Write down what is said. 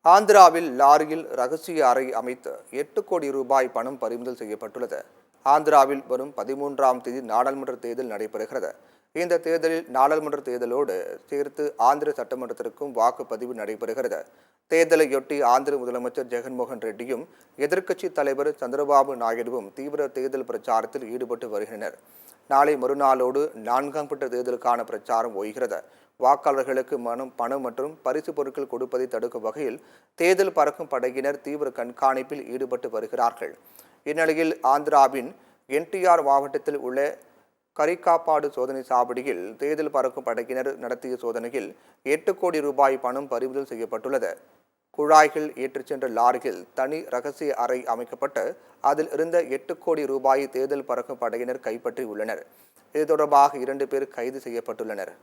ஆந்திராவில் லாரியில் ரகசிய அறை அமைத்து 8 கோடி ரூபாய் பணம் பறிமுதல் செய்யப்பட்டுள்ளது. ஆந்திராவில் வரும் 13ஆம் தேதி நாடாளுமன்ற தேர்தல் நடைபெறுகிறது. இந்த தேர்தலில் நாடாளுமன்ற தேர்தலோடு சேர்த்து ஆந்திர சட்டமன்றத்திற்கும் வாக்குப்பதிவு நடைபெறுகிறது. தேர்தலையொட்டி ஆந்திர முதலமைச்சர் ஜெகன்மோகன் ரெட்டியும் எதிர்க்கட்சி தலைவர் சந்திரபாபு நாயுடுவும் தீவிர தேர்தல் பிரச்சாரத்தில் ஈடுபட்டு வருகின்றனர். நாளை மறுநாளோடு 4ஆம் கட்ட தேர்தலுக்கான பிரச்சாரம் ஓய்கிறது. வாக்காளர்களுக்கு பணம் மற்றும் பரிசு பொருட்கள் கொடுப்பதை தடுக்கும் வகையில் தேர்தல் பறக்கும் படையினர் தீவிர கண்காணிப்பில் ஈடுபட்டு வருகிறார்கள். இந்நிலையில் ஆந்திராவின் என்டிஆர் மாவட்டத்தில் உள்ள கரிக்காப்பாடு சோதனை சாவடியில் தேர்தல் பறக்கும் படையினர் நடத்திய சோதனையில் 8 கோடி ரூபாய் பணம் பறிமுதல் செய்யப்பட்டுள்ளது. குழாய்கள் ஏற்றிச் சென்ற லாரியில் தனி ரகசிய அறை அமைக்கப்பட்டு அதில் இருந்த 8 கோடி ரூபாயை தேர்தல் பறக்கும் படையினர் கைப்பற்றி உள்ளனர். இது தொடர்பாக 2 பேர் கைது செய்யப்பட்டுள்ளனர்.